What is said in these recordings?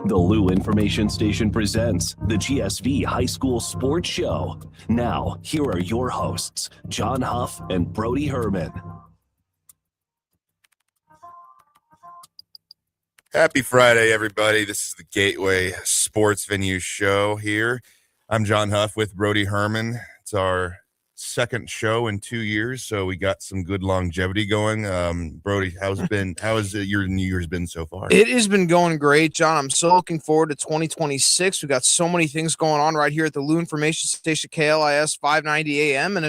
The Lou Information Station presents the GSV High School Sports Show. Now, here are your hosts, John Huff and Brody Herman. Happy Friday, everybody. This is the Gateway Sports Venue Show here. I'm John Huff with Brody Herman. It's our second show in 2 years, so we got some good longevity going. Brody, how has your New Year's been so far? It has been going great, John. I'm so looking forward to 2026. We've got so many things going on right here at the Lou Information Station, KLIS 590 AM, and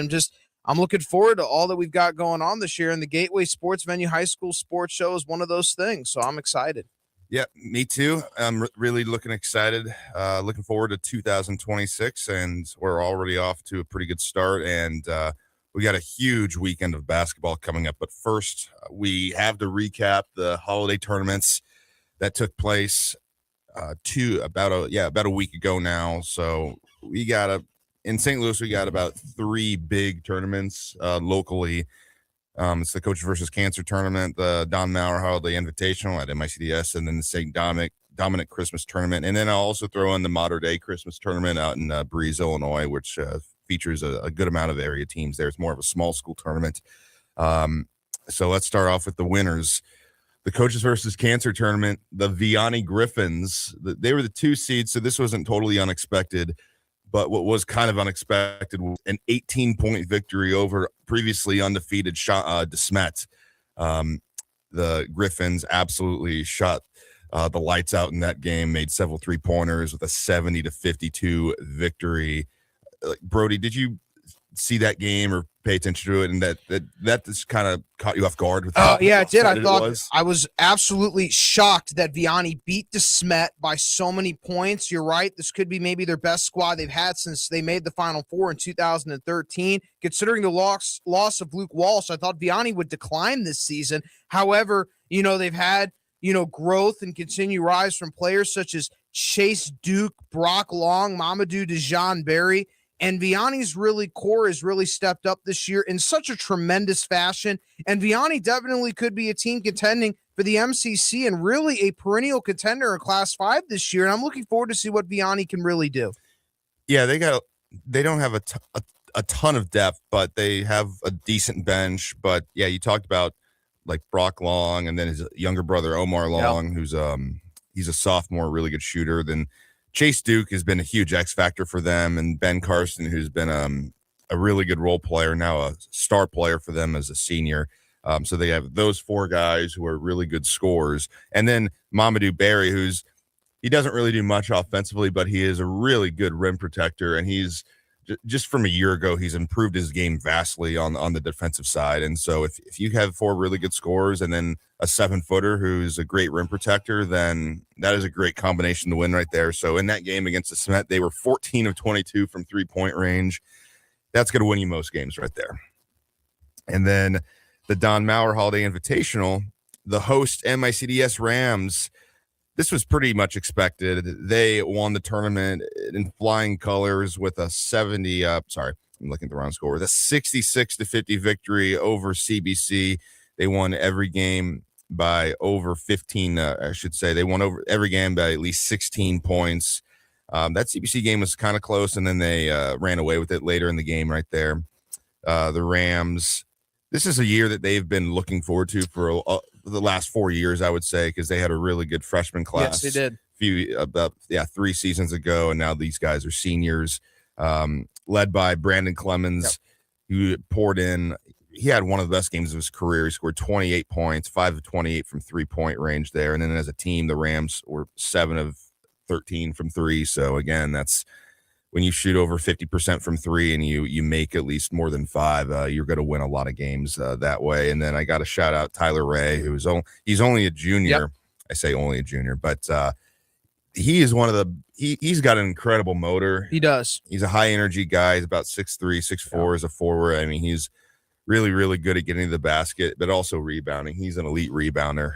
I'm looking forward to all that we've got going on this year. And the Gateway Sports Venue High School Sports Show is one of those things, so I'm excited. Yeah, me too. I'm really looking forward to 2026, and we're already off to a pretty good start, and we got a huge weekend of basketball coming up. But first, we have to recap the holiday tournaments that took place about a week ago now. So in St. Louis, we got about 3 big tournaments locally. It's the Coach versus Cancer tournament, the Don Maurer Holiday Invitational at MICDS, and then the St. Dominic Christmas tournament. And then I'll also throw in the Mater Dei Christmas tournament out in Breeze, Illinois, which features a good amount of area teams there. It's more of a small school tournament. So let's start off with the winners. The Coaches versus Cancer tournament, the Vianney Griffins, they were the 2 seeds, so this wasn't totally unexpected. But what was kind of unexpected was an 18-point victory over previously undefeated De Smet. The Griffins absolutely shot the lights out in that game, made several 3-pointers with a 70-52 victory. Brody, did you see that game or pay attention to it? And that just kind of caught you off guard with yeah, it did. I was absolutely shocked that Vianney beat De Smet by so many points. You're right. This could be maybe their best squad they've had since they made the Final Four in 2013. Considering the loss of Luke Walsh, I thought Vianney would decline this season. However, they've had, growth and continue rise from players such as Chase Duke, Brock Long, Mamadou Dejan Berry. And Vianney's core has really stepped up this year in such a tremendous fashion. And Vianney definitely could be a team contending for the MCC and really a perennial contender in Class 5 this year. And I'm looking forward to see what Vianney can really do. Yeah, they don't have a ton of depth, but they have a decent bench. But yeah, you talked about like Brock Long and then his younger brother Omar Long, who's he's a sophomore, really good shooter. Then Chase Duke has been a huge X factor for them, and Ben Carson, who's been a really good role player, now a star player for them as a senior. So they have those 4 guys who are really good scorers. And then Mamadou Berry, he doesn't really do much offensively, but he is a really good rim protector, and he's just from a year ago, he's improved his game vastly on the defensive side. And so if you have 4 really good scorers and then a 7-footer who's a great rim protector, then that is a great combination to win right there. So in that game against the Smet, they were 14 of 22 from 3-point range. That's going to win you most games right there. And then the Don Maurer Holiday Invitational, the host MICDS Rams, this was pretty much expected. They won the tournament in flying colors with a 66-50 victory over CBC. They won every game by over 15. They won over every game by at least 16 points. That CBC game was kind of close, and then they ran away with it later in the game right there. The Rams, this is a year that they've been looking forward to for the last 4 years, I would say, because they had a really good freshman class. Yes, they did. 3 seasons ago, and now these guys are seniors, led by Brandon Clemens, who poured in. He had one of the best games of his career. He scored 28 points, 5 of 28 from 3-point range there. And then as a team, the Rams were 7 of 13 from 3. So again, that's when you shoot over 50% from 3 and you make at least more than 5, you're going to win a lot of games that way. And then I got to shout out Tyler Ray, he's only a junior. Yep. I say only a junior, but he is he's got an incredible motor. He does. He's a high energy guy. He's about 6'3", 6'4" as a forward. I mean, he's really, really good at getting to the basket, but also rebounding. He's an elite rebounder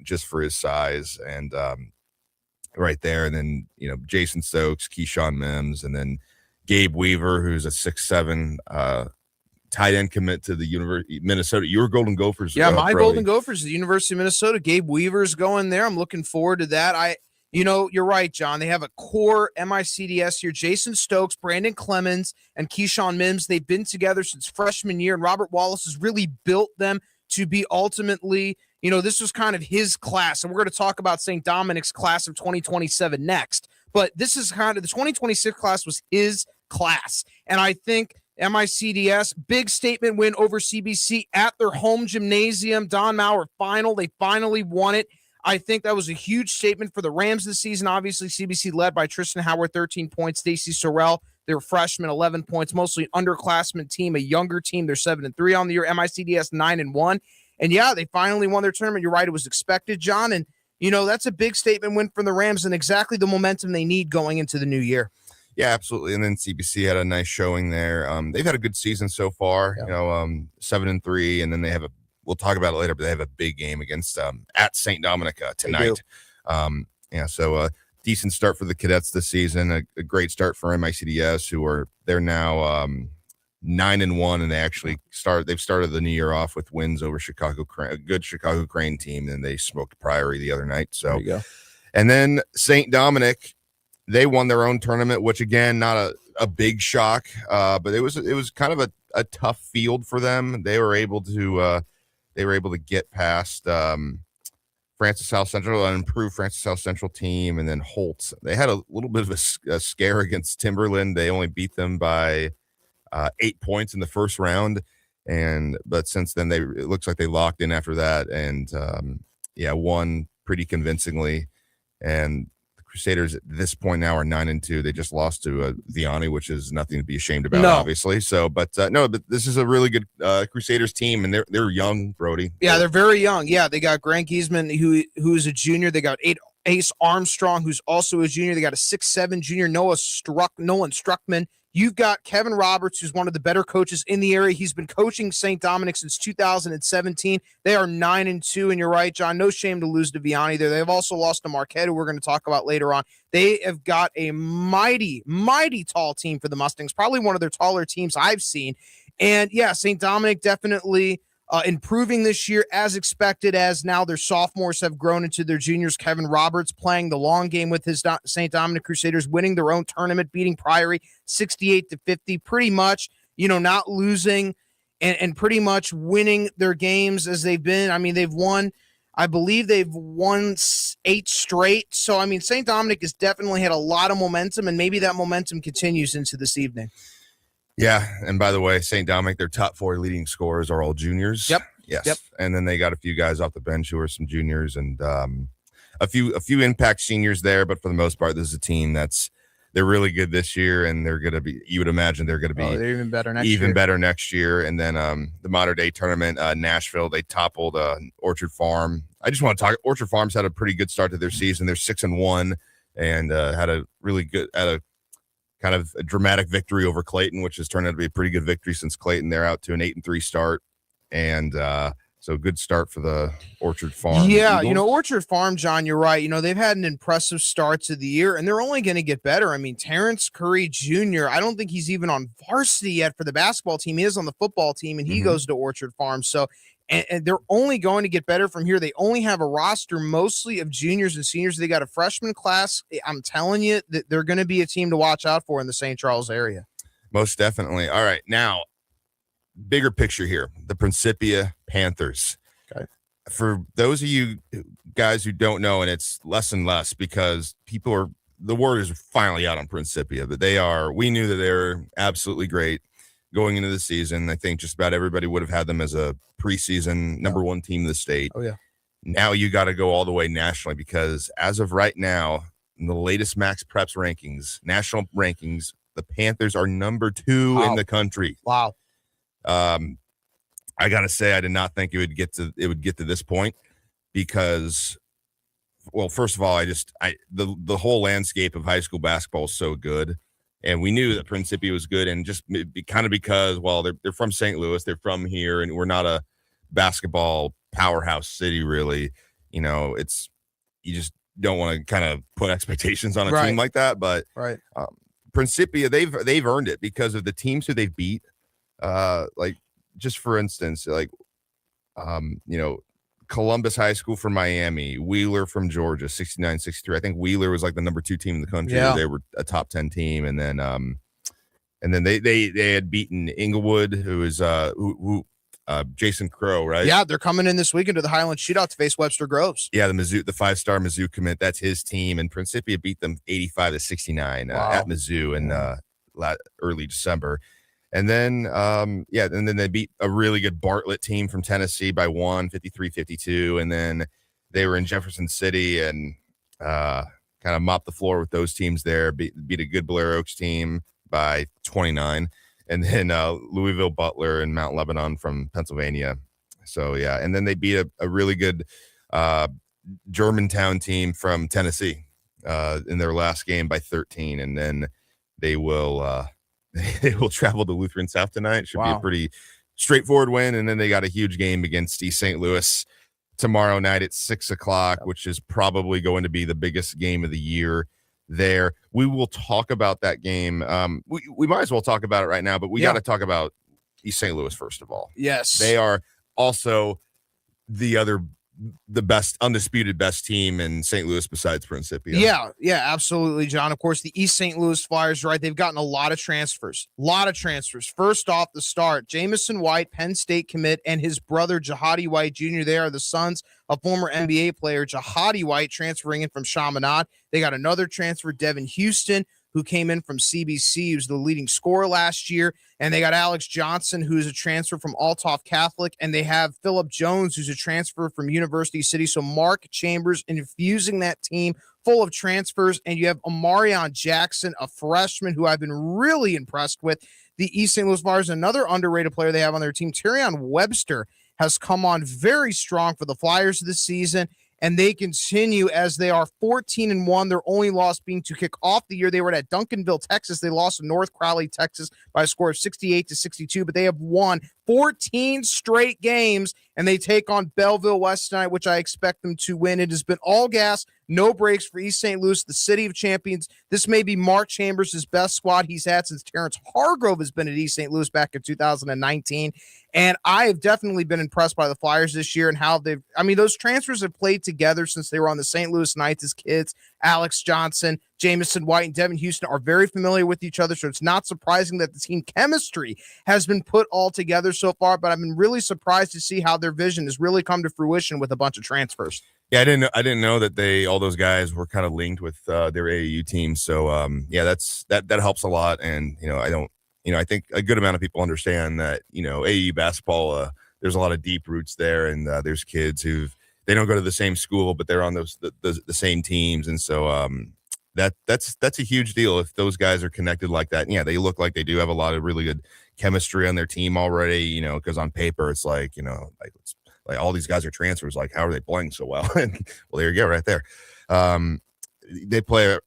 just for his size and right there. And then, Jason Stokes, Keyshawn Mims, and then Gabe Weaver, who's a 6'7", tight end commit to the Minnesota. Your Golden Gophers. Yeah, my Golden Gophers, the University of Minnesota. Gabe Weaver's going there. I'm looking forward to that. You're right, John. They have a core MICDS here. Jason Stokes, Brandon Clemens, and Keyshawn Mims. They've been together since freshman year, and Robert Wallace has really built them to be ultimately, this was kind of his class. And we're going to talk about St. Dominic's class of 2027 next. But this is kind of the 2026 class was his class. And I think MICDS, big statement win over CBC at their home gymnasium. Don Mauer final. They finally won it. I think that was a huge statement for the Rams this season. Obviously, CBC led by Tristan Howard, 13 points. Stacey Sorrell, their freshman, 11 points. Mostly underclassmen team, a younger team. They're 7-3 on the year. MICDS 9-1. And yeah, they finally won their tournament. You're right. It was expected, John. And, that's a big statement win from the Rams and exactly the momentum they need going into the new year. Yeah, absolutely. And then CBC had a nice showing there. They've had a good season so far, 7-3. And then they have we'll talk about it later, but they have a big game against at St. Dominica tonight. So decent start for the Cadets this season, a great start for MICDS, they're now 9-1, and they've started the new year off with wins over a good Chicago Crane team, and they smoked Priory the other night. So there you go. And then St. Dominic, they won their own tournament, which again, not a big shock, but it was kind of a tough field for them. They were able to get past Francis South Central, an improved Francis South Central team, and then Holtz. They had a little bit of a scare against Timberland. They only beat them by 8 points in the first round, but since then it looks like they locked in after that, and won pretty convincingly. And the Crusaders at this point now are 9-2. They just lost to Vianney, which is nothing to be ashamed about, obviously. So, but this is a really good Crusaders team, and they're young, Brody. Yeah, they're very young. Yeah, they got Grant Giesman, who is a junior. They got Ace Armstrong, who's also a junior. They got a 6'7" junior, Nolan Struckman. You've got Kevin Roberts, who's one of the better coaches in the area. He's been coaching St. Dominic since 2017. They are 9-2, and you're right, John. No shame to lose to Vianney there. They've also lost to Marquette, who we're going to talk about later on. They have got a mighty, mighty tall team for the Mustangs, probably one of their taller teams I've seen. And, yeah, St. Dominic definitely improving this year as expected, as now their sophomores have grown into their juniors. Kevin Roberts playing the long game with his St. Dominic Crusaders, winning their own tournament, beating Priory 68-50, pretty much, not losing and pretty much winning their games as they've been. I mean, I believe they've won 8 straight. So, I mean, St. Dominic has definitely had a lot of momentum, and maybe that momentum continues into this evening. Yeah, and by the way, St. Dominic, their top 4 leading scorers are all juniors. Yep. Yes. Yep. And then they got a few guys off the bench who are some juniors, and a few impact seniors there. But for the most part, this is a team they're really good this year, and they're going to be. You would imagine they're going to be they're even better next year. And then the modern day tournament, Nashville, they toppled Orchard Farm. I just want to talk. Orchard Farm's had a pretty good start to their season. They're 6-1, and had a really good kind of a dramatic victory over Clayton, which has turned out to be a pretty good victory since Clayton. They're out to an 8-3 start. And so good start for the Orchard Farm. Yeah, Eagles. Orchard Farm, John, you're right. They've had an impressive start to the year, and they're only going to get better. I mean, Terrence Curry Jr., I don't think he's even on varsity yet for the basketball team. He is on the football team, and he goes to Orchard Farm. So, and they're only going to get better from here. They only have a roster mostly of juniors and seniors. They got a freshman class. I'm telling you that they're going to be a team to watch out for in the St. Charles area. Most definitely. All right, now, bigger picture here. The Principia Panthers. Okay. For those of you guys who don't know, and it's less and less because the word is finally out on Principia, but we knew that they were absolutely great going into the season. I think just about everybody would have had them as a preseason number 1 team in the state. Oh, yeah. Now you got to go all the way nationally, because as of right now, in the latest Max Preps rankings, national rankings, the Panthers are number 2 in the country. Wow. I gotta say, I did not think it would get to this point, because, well, first of all, the whole landscape of high school basketball is so good, and we knew that Principia was good, and just kind of because, well, they're from St. Louis, they're from here, and we're not a basketball powerhouse city, really. You just don't want to kind of put expectations on a team like that, but Principia, they've earned it because of the teams who they've beat. Like, just for instance, Columbus High School from Miami, Wheeler from Georgia, 69-63. I think Wheeler was like the number 2 team in the country. Yeah. They were a top 10 team, and then they had beaten Inglewood, who is Jason Crow, right? Yeah, they're coming in this weekend to the Highland shootout to face Webster Groves. Yeah, the 5-star Mizzou commit. That's his team, and Principia beat them 85-69 at Mizzou in early December. And then, and then they beat a really good Bartlett team from Tennessee by 53-52. And then they were in Jefferson City and kind of mopped the floor with those teams there. Beat a good Blair Oaks team by 29. And then Louisville Butler and Mount Lebanon from Pennsylvania. So, yeah. And then they beat a really good Germantown team from Tennessee in their last game by 13. And then they will travel to Lutheran South tonight. Should be a pretty straightforward win. And then they got a huge game against East St. Louis tomorrow night at 6:00, which is probably going to be the biggest game of the year there. We will talk about that game. We might as well talk about it right now, but we got to talk about East St. Louis first of all. Yes. They are also the best, undisputed best team in St. Louis besides Principia. Yeah, absolutely, John. Of course, the East St. Louis Flyers, right? They've gotten a lot of transfers. First off the start, Jamison White, Penn State commit, and his brother, Jahadi White Jr. They are the sons of former NBA player Jahadi White transferring in from Chaminade. They got another transfer, Devin Houston, who came in from CBC, who's the leading scorer last year. And they got Alex Johnson, who's a transfer from Althoff Catholic. And they have Phillip Jones, who's a transfer from University City. So Mark Chambers infusing that team full of transfers. And you have Amarion Jackson, a freshman who I've been really impressed with. The East St. Louis Flyers, another underrated player they have on their team, Tyrion Webster, has come on very strong for the Flyers this season. And they continue as they are 14-1. Their only loss being to kick off the year. They were at Duncanville, Texas. They lost to North Crowley, Texas by a score of 68-62, but they have won 14 straight games, and they take on Belleville West tonight, which I expect them to win. It has been all gas, no breaks for East St. Louis, the city of champions. This may be Mark Chambers' best squad he's had since Terrence Hargrove has been at East St. Louis back in 2019. And I have definitely been impressed by the Flyers this year and how those transfers have played together since they were on the St. Louis Knights as kids. Alex Johnson, Jamison White, and Devin Houston are very familiar with each other, so it's not surprising that the team chemistry has been put all together so far, but I've been really surprised to see how their vision has really come to fruition with a bunch of transfers. Yeah, I didn't know that all those guys were kind of linked with their AAU team. So that helps a lot. And I think a good amount of people understand that AAU basketball, there's a lot of deep roots there, and there's kids they don't go to the same school, but they're on the same teams, and so that's a huge deal if those guys are connected like that. And yeah, they look like they do have a lot of really good chemistry on their team already. Because on paper it's like like all these guys are transfers. Like, how are they playing so well? And well, there you go, right there. They play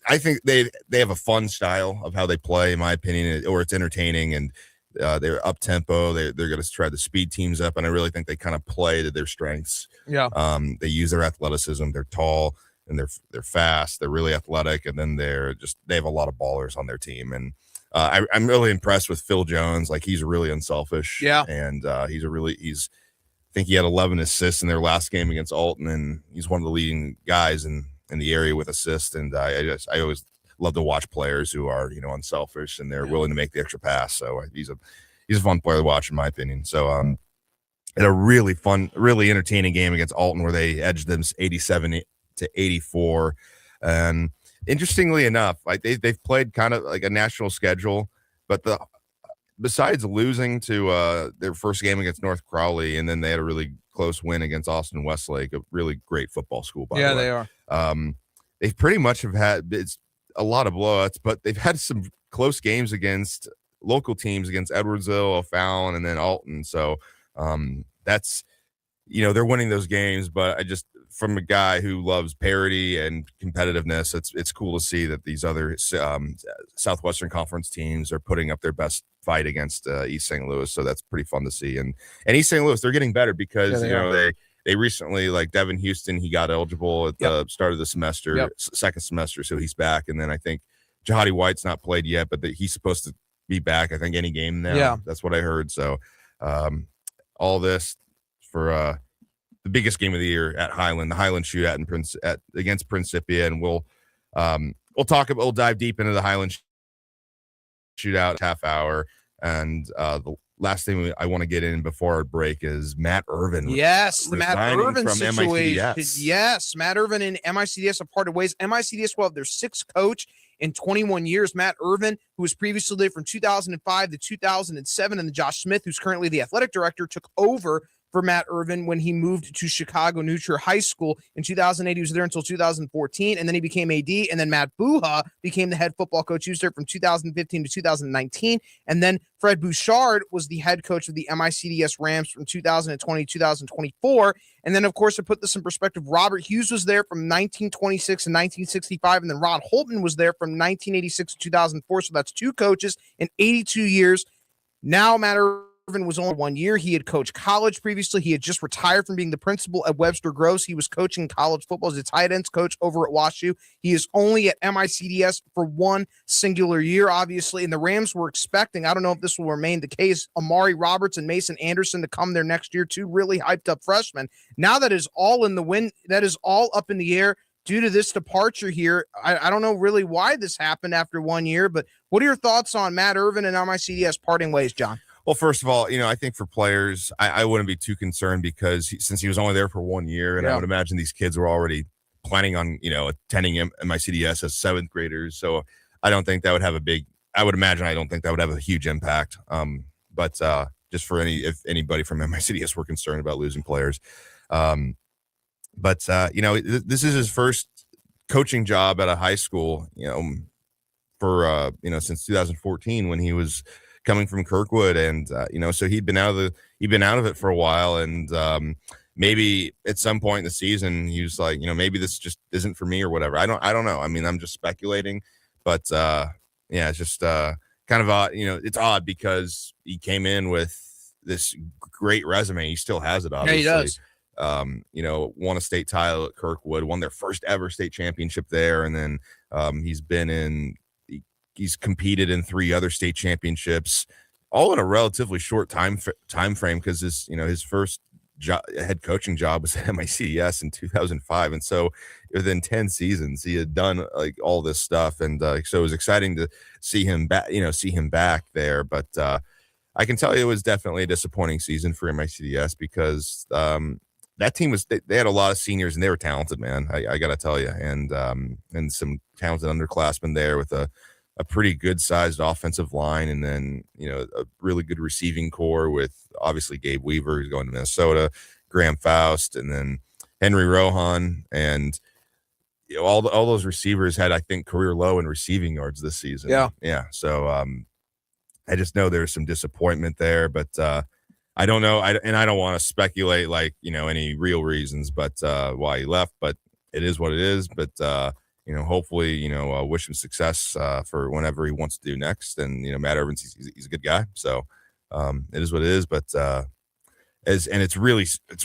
I think they have a fun style of how they play, in my opinion, or it's entertaining, and they're up tempo. They're going to try to speed teams up, and I really think they kind of play to their strengths. Yeah. They use their athleticism. They're tall and they're fast. They're really athletic, and then they have a lot of ballers on their team. And I'm really impressed with Phil Jones. Like, he's really unselfish. Yeah. And I think he had 11 assists in their last game against Alton, and he's one of the leading guys in the area with assists. And I always love to watch players who are unselfish and they're willing to make the extra pass. So he's a fun player to watch, in my opinion. So and a really fun, really entertaining game against Alton where they edged them 87-84. And interestingly enough, like they've played kind of like a national schedule, but besides losing to their first game against North Crowley, and then they had a really close win against Austin Westlake, a really great football school, by the way. Yeah, they are. They pretty much have had a lot of blowouts, but they've had some close games against local teams, against Edwardsville, O'Fallon, and then Alton. So that's, they're winning those games, but from a guy who loves parity and competitiveness, it's cool to see that these other Southwestern Conference teams are putting up their best fight against East St. Louis. So that's pretty fun to see. And East St. Louis, they're getting better because they recently, like Devin Houston, he got eligible at the start of the semester, second semester, so he's back. And then I think Jahadi White's not played yet, but he's supposed to be back, I think, any game now. Yeah. That's what I heard. So all this for biggest game of the year at Highland, the Highland shootout against Principia, and we'll dive deep into the Highland shootout half hour. And the last thing I want to get in before our break is Matt Irvin. Yes, the Matt Irvin from situation. MICDS. Yes, Matt Irvin and MICDS have parted ways. MICDS will have their sixth coach in 21 years. Matt Irvin, who was previously there from 2005 to 2007, and Josh Smith, who's currently the athletic director, took over for Matt Irvin when he moved to Chicago Neutral High School in 2008. He was there until 2014, and then he became AD, and then Matt Buha became the head football coach. He was there from 2015 to 2019, and then Fred Bouchard was the head coach of the MICDS Rams from 2020 to 2024. And then, of course, to put this in perspective, Robert Hughes was there from 1926 and 1965, and then Ron Holton was there from 1986 to 2004. So that's two coaches in 82 years. Now Matt Irvin was only 1 year. He had coached college previously. He had just retired from being the principal at Webster Gross. He was coaching college football as a tight ends coach over at WashU. He is only at MICDS for one singular year, obviously, and the Rams were expecting, I don't know if this will remain the case, Amari Roberts and Mason Anderson to come there next year, two really hyped up freshmen. Now that is all in the wind, that is all up in the air due to this departure here. I don't know really why this happened after 1 year, but what are your thoughts on Matt Irvin and MICDS parting ways, John? Well, first of all, I think for players, I wouldn't be too concerned because since he was only there for 1 year, and I would imagine these kids were already planning on, attending MICDS as seventh graders. So I don't think that would have I don't think that would have a huge impact. But just for if anybody from MICDS were concerned about losing players. But this is his first coaching job at a high school, for, since 2014 when he was coming from Kirkwood, and so he'd been out of it for a while, and maybe at some point in the season he was like, maybe this just isn't for me or whatever. I don't know. I mean, I'm just speculating, but it's just kind of odd. It's odd because he came in with this great resume. He still has it, obviously. Yeah, he does. Won a state title at Kirkwood, won their first ever state championship there, and then he's competed in 3 other state championships, all in a relatively short time frame, because his first head coaching job was at MICDS in 2005, and so within 10 seasons he had done like all this stuff, and so it was exciting to see him back there. But I can tell you it was definitely a disappointing season for MICDS because that team they had a lot of seniors and they were talented, man. I gotta tell you, and some talented underclassmen there with a pretty good sized offensive line, and then a really good receiving core with obviously Gabe Weaver, who's going to Minnesota, Graham Faust, and then Henry Rohan, and all those receivers had, I think, career low in receiving yards this season. Yeah. So I just know there's some disappointment there, but I don't know. I don't want to speculate any real reasons, but why he left. But it is what it is. But hopefully, wish him success for whenever he wants to do next. And, Matt Irvin, he's a good guy. So it is what it is. But it's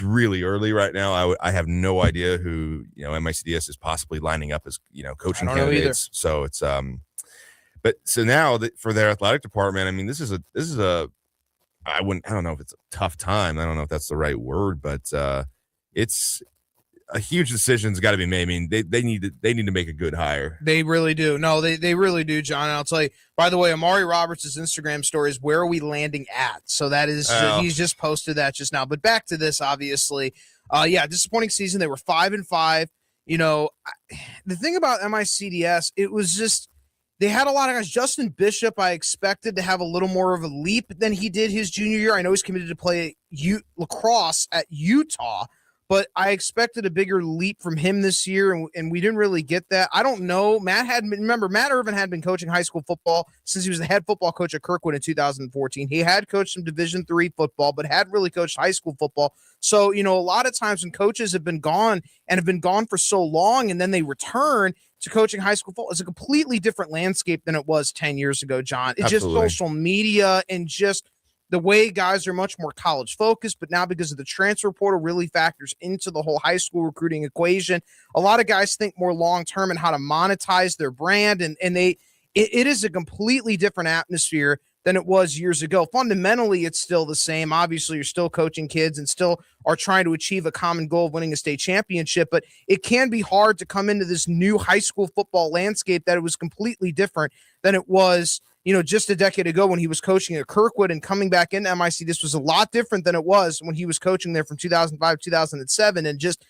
really early right now. I have no idea who, MICDS is possibly lining up as, coaching candidates. So it's but so now for their athletic department, I mean, this is a I don't know if it's a tough time. I don't know if that's the right word, but it's a huge decision's got to be made. I mean, they need to make a good hire. They really do. No, they really do, John. And I'll tell you, by the way, Amari Roberts' Instagram story is where are we landing at? So that is, he's just posted that just now. But back to this, obviously. Disappointing season. They were 5-5. The thing about MICDS, it was just, they had a lot of guys. Justin Bishop, I expected to have a little more of a leap than he did his junior year. I know he's committed to play lacrosse at Utah, but I expected a bigger leap from him this year, and we didn't really get that. I don't know. Matt Irvin had been coaching high school football since he was the head football coach at Kirkwood in 2014. He had coached some Division III football, but hadn't really coached high school football. So, a lot of times when coaches have been gone for so long and then they return to coaching high school football, it's a completely different landscape than it was 10 years ago, John. It's Absolutely. Just social media and just the way guys are much more college focused, but now because of the transfer portal really factors into the whole high school recruiting equation. A lot of guys think more long-term and how to monetize their brand. And it is a completely different atmosphere than it was years ago. Fundamentally, it's still the same. Obviously, you're still coaching kids and still are trying to achieve a common goal of winning a state championship, but it can be hard to come into this new high school football landscape that it was completely different than it was, just a decade ago when he was coaching at Kirkwood, and coming back into MIC. This was a lot different than it was when he was coaching there from 2005, 2007. And just,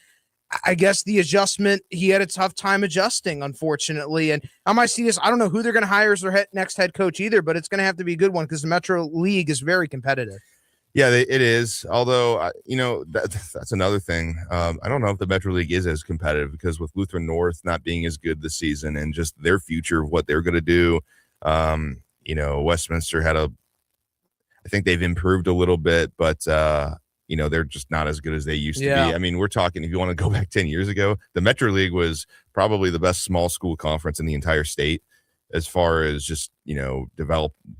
I guess the adjustment, he had a tough time adjusting, unfortunately. And MICDS, I don't know who they're going to hire as their next head coach either, but it's going to have to be a good one because the Metro League is very competitive. Yeah, it is. Although, that's another thing. I don't know if the Metro League is as competitive because with Lutheran North not being as good this season and just their future of what they're going to do, Westminster I think they've improved a little bit, but they're just not as good as they used to be. I mean, we're talking, if you want to go back 10 years ago, the Metro League was probably the best small school conference in the entire state as far as just,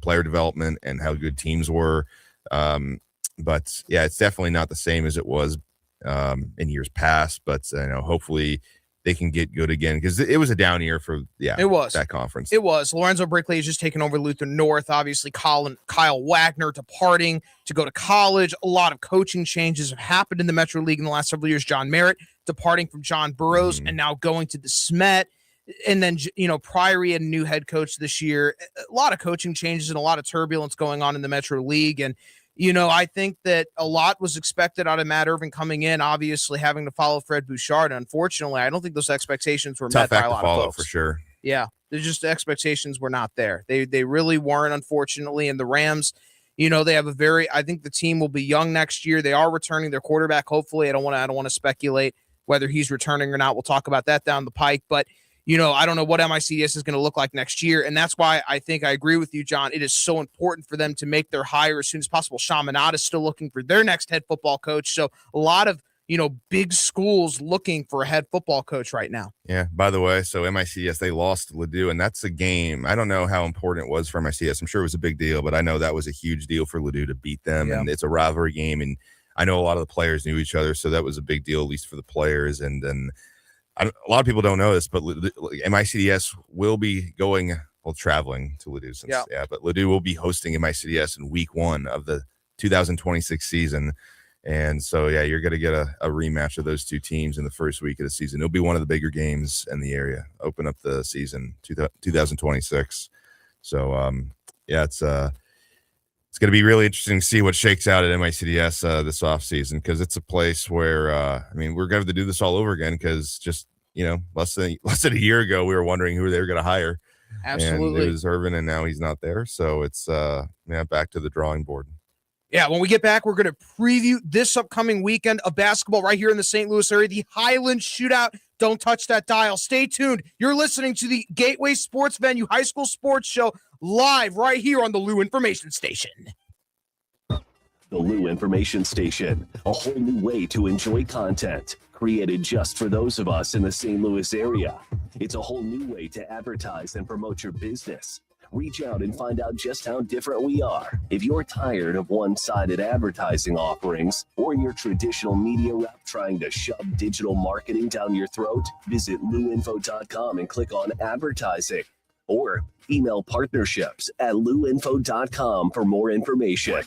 player development and how good teams were. But yeah, it's definitely not the same as it was in years past, but hopefully they can get good again because it was a down year for that conference. It was. Lorenzo Brickley has just taken over Lutheran North. Obviously, Kyle Wagner departing to go to college. A lot of coaching changes have happened in the Metro League in the last several years. John Merritt departing from John Burroughs and now going to the Smet. And then, Priory had a new head coach this year. A lot of coaching changes and a lot of turbulence going on in the Metro League. And I think that a lot was expected out of Matt Irvin coming in, obviously having to follow Fred Bouchard. Unfortunately, I don't think those expectations were met by a lot of folks. For sure. Yeah, there's just expectations were not there. They really weren't, unfortunately. And the Rams, they have I think the team will be young next year. They are returning their quarterback. Hopefully, I don't want to speculate whether he's returning or not. We'll talk about that down the pike, but I don't know what MICDS is going to look like next year. And that's why I think I agree with you, John. It is so important for them to make their hire as soon as possible. Chaminade is still looking for their next head football coach. So a lot of, big schools looking for a head football coach right now. Yeah. By the way, so MICDS, they lost Ladue, and that's a game. I don't know how important it was for MICDS. I'm sure it was a big deal, but I know that was a huge deal for Ladue to beat them. Yeah. And it's a rivalry game. And I know a lot of the players knew each other. So that was a big deal, at least for the players. And then, a lot of people don't know this, but MICDS will be traveling to Ladue. But Ladue will be hosting MICDS in week 1 of the 2026 season. And so, you're going to get a rematch of those two teams in the first week of the season. It'll be one of the bigger games in the area, open up the season 2026. So, it's going to be really interesting to see what shakes out at MICDS this offseason because it's a place where, we're going to have to do this all over again because just, less than a year ago, we were wondering who they were going to hire. Absolutely. And it was Irvin, and now he's not there. So it's back to the drawing board. Yeah, when we get back, we're going to preview this upcoming weekend of basketball right here in the St. Louis area, the Highland shootout. Don't touch that dial. Stay tuned. You're listening to the Gateway Sports Venue High School Sports Show live right here on the Lou Information Station. The Lou Information Station, a whole new way to enjoy content created just for those of us in the St. Louis area. It's a whole new way to advertise and promote your business. Reach out and find out just how different we are. If you're tired of one-sided advertising offerings or your traditional media rep trying to shove digital marketing down your throat, visit louinfo.com and click on advertising or email partnerships@louinfo.com for more information.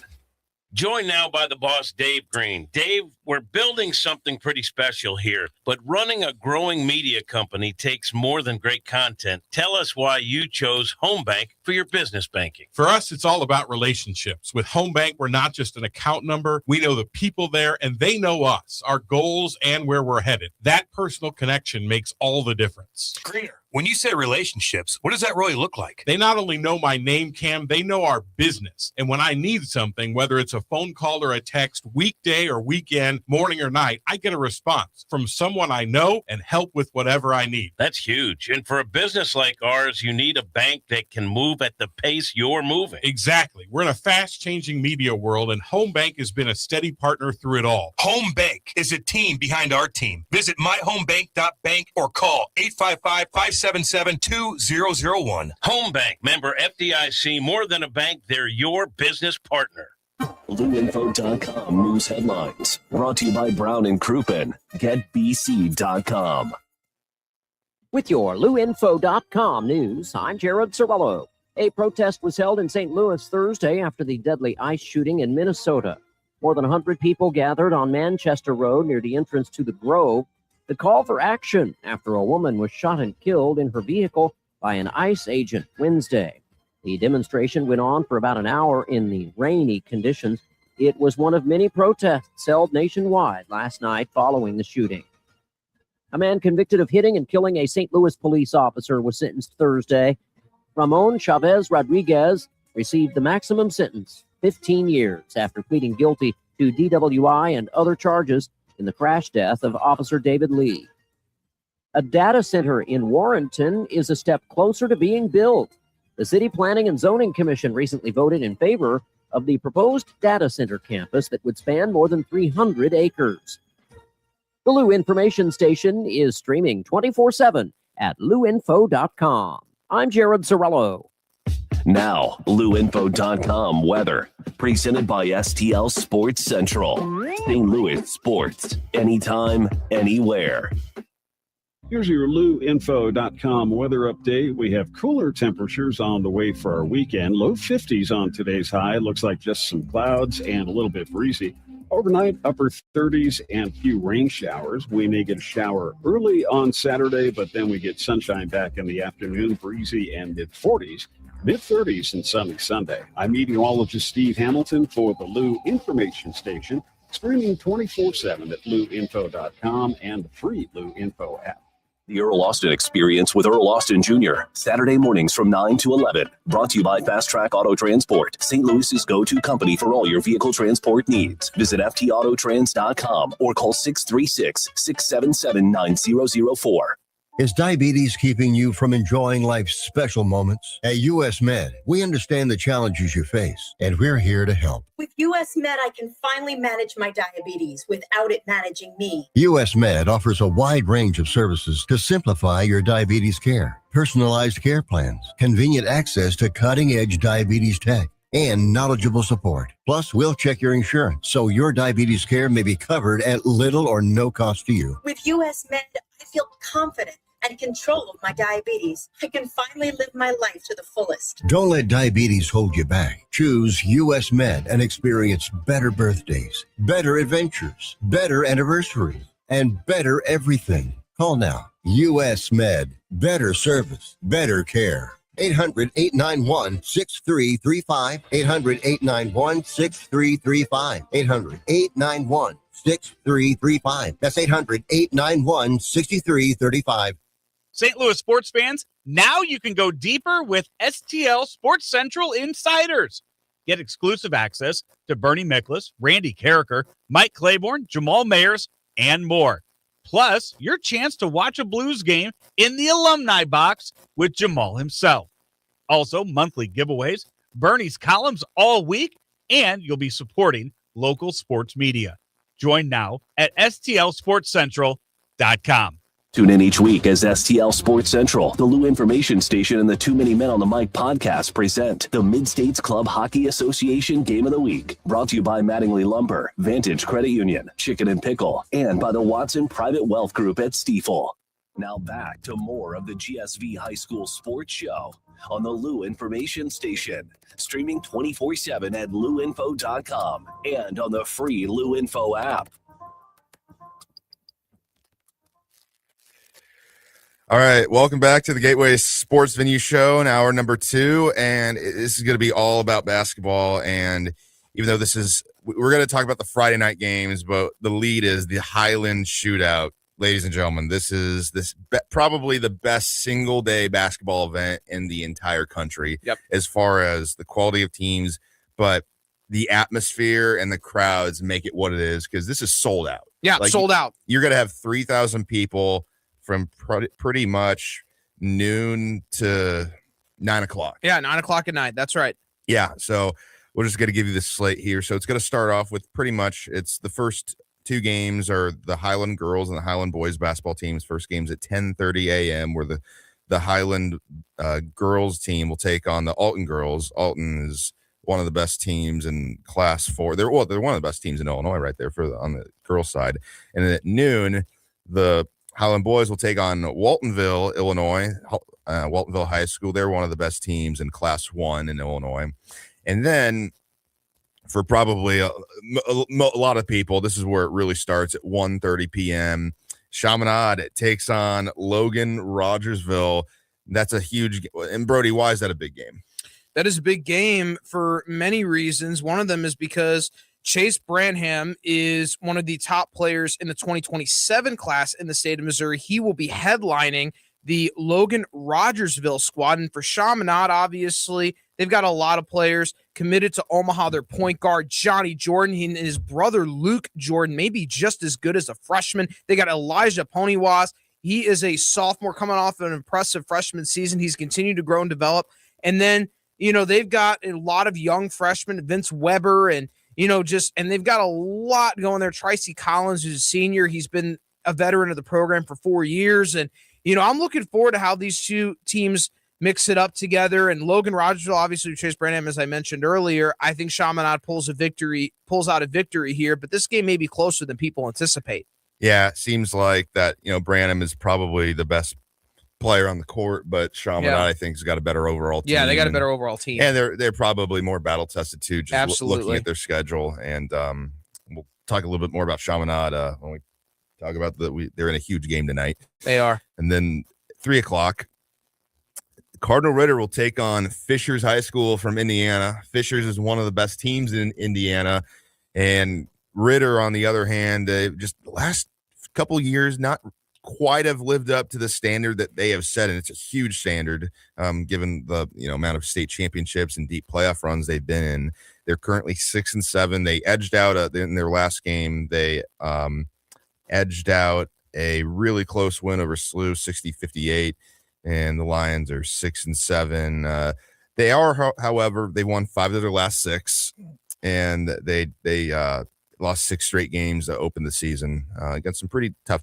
Joined now by the boss, Dave Green. Dave, we're building something pretty special here, but running a growing media company takes more than great content. Tell us why you chose Home Bank for your business banking. For us, it's all about relationships. With Home Bank, we're not just an account number. We know the people there, and they know us, our goals, and where we're headed. That personal connection makes all the difference. Greener, when you say relationships, what does that really look like? They not only know my name, Cam, they know our business. And when I need something, whether it's a phone call or a text, weekday or weekend, morning or night, I get a response from someone I know and help with whatever I need. That's huge. And for a business like ours, you need a bank that can move at the pace you're moving. Exactly. We're in a fast-changing media world, and Home Bank has been a steady partner through it all. Home Bank is a team behind our team. Visit myhomebank.bank or call 855-577-2001. Home Bank, member FDIC, more than a bank, they're your business partner. LouInfo.com news headlines brought to you by Brown and Crouppen. GetBC.com. With your LouInfo.com news, I'm Jared Cerullo. A protest was held in St. Louis Thursday after the deadly ICE shooting in Minnesota. More than 100 people gathered on Manchester Road near the entrance to the Grove to call for action after a woman was shot and killed in her vehicle by an ICE agent Wednesday. The demonstration went on for about an hour in the rainy conditions. It was one of many protests held nationwide last night following the shooting. A man convicted of hitting and killing a St. Louis police officer was sentenced Thursday. Ramon Chavez Rodriguez received the maximum sentence, 15 years, after pleading guilty to DWI and other charges in the crash death of Officer David Lee. A data center in Warrenton is a step closer to being built. The City Planning and Zoning Commission recently voted in favor of the proposed data center campus that would span more than 300 acres. The Lou Information Station is streaming 24/7 at louinfo.com. I'm Jared Sorello. Now, louinfo.com weather, presented by STL Sports Central. St. Louis sports, anytime, anywhere. Here's your louinfo.com weather update. We have cooler temperatures on the way for our weekend. Low 50s on today's high. Looks like just some clouds and a little bit breezy. Overnight, upper 30s and a few rain showers. We may get a shower early on Saturday, but then we get sunshine back in the afternoon, breezy and mid-40s. Mid-30s and sunny Sunday. I'm meteorologist Steve Hamilton for the Lou Information Station, streaming 24/7 at louinfo.com and the free Lou Info app. The Earl Austin Experience with Earl Austin Jr. Saturday mornings from 9 to 11. Brought to you by Fast Track Auto Transport, St. Louis's go-to company for all your vehicle transport needs. Visit ftautotrans.com or call 636-677-9004. Is diabetes keeping you from enjoying life's special moments? At US Med, we understand the challenges you face, and we're here to help. With US Med, I can finally manage my diabetes without it managing me. US Med offers a wide range of services to simplify your diabetes care. Personalized care plans, convenient access to cutting-edge diabetes tech, and knowledgeable support. Plus, we'll check your insurance so your diabetes care may be covered at little or no cost to you. With US Med, I feel confident and control of my diabetes. I can finally live my life to the fullest. Don't let diabetes hold you back. Choose US Med and experience better birthdays, better adventures, better anniversaries, and better everything. Call now. US Med. Better service, better care. 800-891-6335. 800-891-6335. 800-891-6335. That's 800-891-6335. St. Louis sports fans, now you can go deeper with STL Sports Central Insiders. Get exclusive access to Bernie Miklasz, Randy Carricker, Mike Claiborne, Jamal Mayers, and more. Plus, your chance to watch a Blues game in the alumni box with Jamal himself. Also, monthly giveaways, Bernie's columns all week, and you'll be supporting local sports media. Join now at stlsportscentral.com. Tune in each week as STL Sports Central, the Lou Information Station, and the Too Many Men on the Mic podcast present the Mid-States Club Hockey Association Game of the Week. Brought to you by Mattingly Lumber, Vantage Credit Union, Chicken and Pickle, and by the Watson Private Wealth Group at Stiefel. Now back to more of the GSV High School Sports Show on the Lou Information Station, streaming 24/7 at louinfo.com and on the free Lou Info app. All right, welcome back to the Gateway Sports Venue Show in hour number 2, and this is going to be all about basketball. And even though we're going to talk about the Friday night games, but the lead is the Highland shootout. Ladies and gentlemen, this is probably the best single-day basketball event in the entire country. Yep. As far as the quality of teams, but the atmosphere and the crowds make it what it is, because this is sold out. Yeah, sold out. You're going to have 3,000 people from pretty much noon to 9 o'clock. Yeah, 9 o'clock at night. That's right. Yeah, so we're just going to give you the slate here. So it's going to start off with pretty much, it's the first 2 games are the Highland girls and the Highland boys basketball teams. First game's at 10:30 a.m. where the Highland girls team will take on the Alton girls. Alton is one of the best teams in Class 4. They're one of the best teams in Illinois right there on the girls' side. And then at noon, the Highland boys will take on Waltonville, Illinois. Waltonville High School. They're one of the best teams in Class 1 in Illinois. And then for probably a lot of people, this is where it really starts at 1:30 p.m. Chaminade takes on Logan Rogersville. That's a huge – and, Brody, why is that a big game? That is a big game for many reasons. One of them is because Chase Branham is one of the top players in the 2027 class in the state of Missouri. He will be headlining the Logan Rogersville squad. And for Chaminade, obviously, they've got a lot of players committed to Omaha. Their point guard, Johnny Jordan, and his brother, Luke Jordan, maybe just as good as a freshman. They got Elijah Ponywas. He is a sophomore coming off an impressive freshman season. He's continued to grow and develop. And then, they've got a lot of young freshmen, Vince Weber, and, and they've got a lot going there. Tracy Collins, who's a senior. He's been a veteran of the program for 4 years. And, I'm looking forward to how these two teams mix it up together. And Logan Rogersville, obviously, Chase Branham, as I mentioned earlier, I think Chaminade pulls out a victory here, but this game may be closer than people anticipate. Yeah, it seems like that, Branham is probably the best player on the court, but Chaminade, I think, has got a better overall team. Yeah, they got a better overall team. And they're probably more battle tested too, just Absolutely. Looking at their schedule. And we'll talk a little bit more about Chaminade when we talk about they're in a huge game tonight. They are. And then 3:00, Cardinal Ritter will take on Fishers High School from Indiana. Fishers is one of the best teams in Indiana, and Ritter, on the other hand, just the last couple years not quite have lived up to the standard that they have set, and it's a huge standard given the amount of state championships and deep playoff runs they've been in. They're currently 6-7. They edged out in their last game. They edged out a really close win over SLU, 60-58, and the Lions are 6-7. They are, however, they won 5 of their last 6, and they lost 6 straight games to open the season against some pretty tough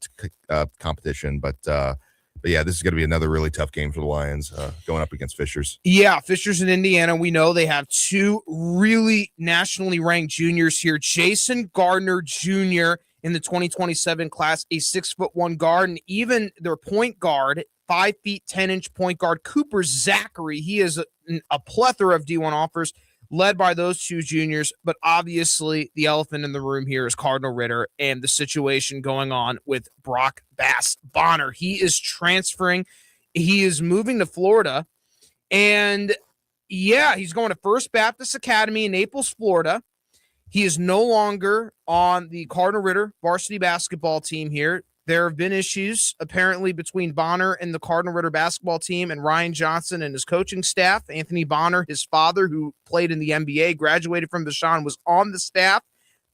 competition. But yeah, this is going to be another really tough game for the Lions going up against Fishers. Yeah, Fishers in Indiana, we know they have 2 really nationally ranked juniors here. Jason Gardner Jr. in the 2027 class, a 6'1" guard, and even their point guard, 5 feet 10-inch point guard, Cooper Zachary. He is a plethora of D1 offers, led by those 2 juniors. But obviously, the elephant in the room here is Cardinal Ritter and the situation going on with Brock Bass Bonner. He is transferring. He is moving to Florida. And, yeah, he's going to First Baptist Academy in Naples, Florida. He is no longer on the Cardinal Ritter varsity basketball team here. There have been issues, apparently, between Bonner and the Cardinal Ritter basketball team and Ryan Johnson and his coaching staff. Anthony Bonner, his father, who played in the NBA, graduated from Vashon, was on the staff.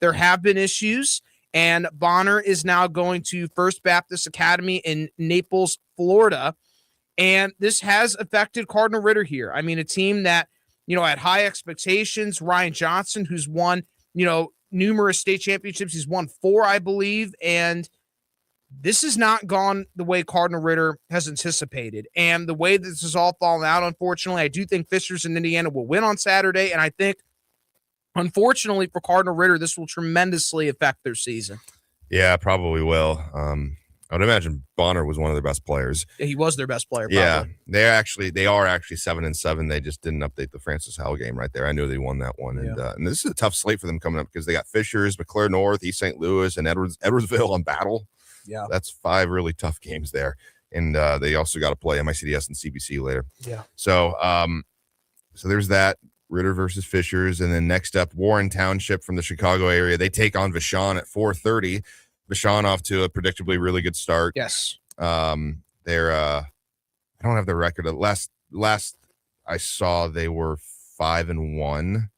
There have been issues, and Bonner is now going to First Baptist Academy in Naples, Florida. And this has affected Cardinal Ritter here. I mean, a team that, had high expectations. Ryan Johnson, who's won, numerous state championships. He's won 4, I believe, and this has not gone the way Cardinal Ritter has anticipated. And the way this has all fallen out, unfortunately, I do think Fishers in Indiana will win on Saturday. And I think, unfortunately for Cardinal Ritter, this will tremendously affect their season. Yeah, probably will. I would imagine Bonner was one of their best players. Yeah, he was their best player. Probably. Yeah, they are actually 7-7. They just didn't update the Francis Howell game right there. I knew they won that one. And this is a tough slate for them coming up because they got Fishers, McClure North, East St. Louis, and Edwardsville on Battle. Yeah, that's 5 really tough games there. And they also got to play MICDS and CBC later. Yeah. So there's that. Ritter versus Fishers. And then next up, Warren Township from the Chicago area. They take on Vashon at 4:30. Vashon off to a predictably really good start. Yes. They're I don't have the record. Last I saw they were 5-1.